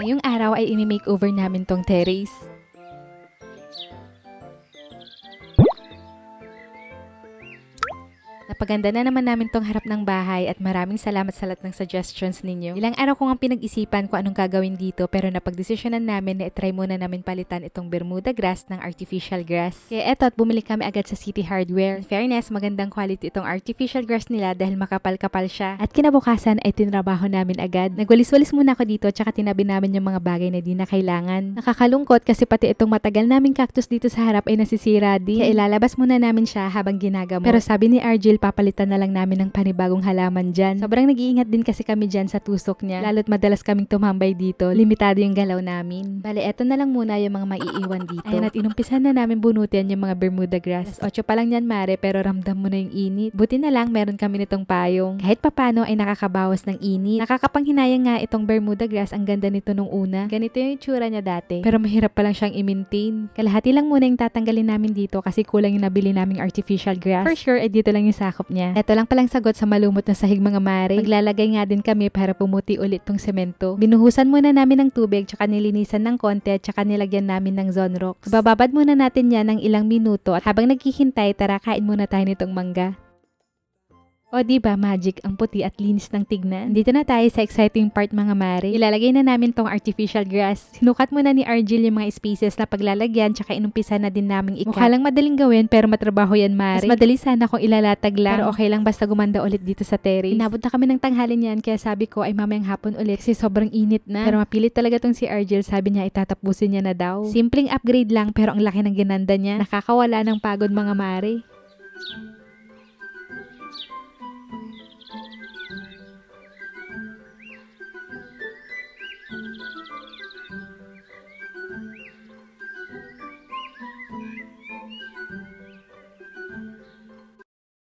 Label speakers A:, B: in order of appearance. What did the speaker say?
A: Ngayong araw ay ini-makeover namin tong terrace. Napaganda na naman namin tong harap ng bahay at maraming salamat sa lahat ng suggestions ninyo. Ilang araw ko nga pinag-isipan kung anong gagawin dito pero napagdesisyonan namin na itry muna namin palitan itong Bermuda grass ng artificial grass. Kaya eto at bumili kami agad sa City Hardware. In fairness, magandang quality itong artificial grass nila dahil makapal-kapal siya. At kinabukasan ay tinrabaho namin agad. Nagwalis-walis muna ako dito tsaka tinabi namin yung mga bagay na di na kailangan. Nakakalungkot kasi pati itong matagal naming cactus dito sa harap ay nasisira din. Kaya ilalabas muna namin siya habang ginagamot. Pero sabi ni Argel, papalitan na lang namin ng panibagong halaman dyan. Sobrang nag-iingat din kasi kami dyan sa tusok niya. Lalo't madalas kaming tumambay dito. Limitado yung galaw namin. Bale, eto na lang muna yung mga maiiwan dito. Ayan at inumpisan na namin bunutin yung mga Bermuda grass. 8 pa lang yan mare pero ramdam mo na yung init. Buti na lang meron kami nitong payong. Kahit papano ay nakakabawas ng init. Nakakapanghinayang nga itong Bermuda grass. Ang ganda nito nung una. Ganito yung itsura niya dati. Pero mahirap pa lang siyang i-maintain. Kalahati lang muna yung tatanggalin namin dito kasi kulang yung nabili naming artificial grass. For sure, dito lang yung sakop niya. Ito lang palang sagot sa malumot na sahig mga mare. Maglalagay nga din kami para pumuti ulit tong semento. Binuhusan muna namin ng tubig tsaka nilinisan ng konti at tsaka nilagyan namin ng Zonrox. Bababad muna natin yan ng ilang minuto at habang naghihintay, tara kain muna tayo nitong mangga. O diba, magic ang puti at linis ng tignan. Dito na tayo sa exciting part mga mare. Ilalagay na namin tong artificial grass. Sinukat muna ni Argel yung mga spaces na paglalagyan tsaka inumpisa na din naming ikat. Mukha lang madaling gawin pero matrabaho yan mare. Mas madali sana kung ilalatag lang. Pero okay lang basta gumanda ulit dito sa terrace. Inabot na kami ng tanghali niyan kaya sabi ko ay mamayang hapon ulit kasi sobrang init na. Pero mapilit talaga tong si Argel, sabi niya itatapusin niya na daw. Simpleng upgrade lang pero ang laki ng ginanda niya. Nakakawala ng pagod mga mare.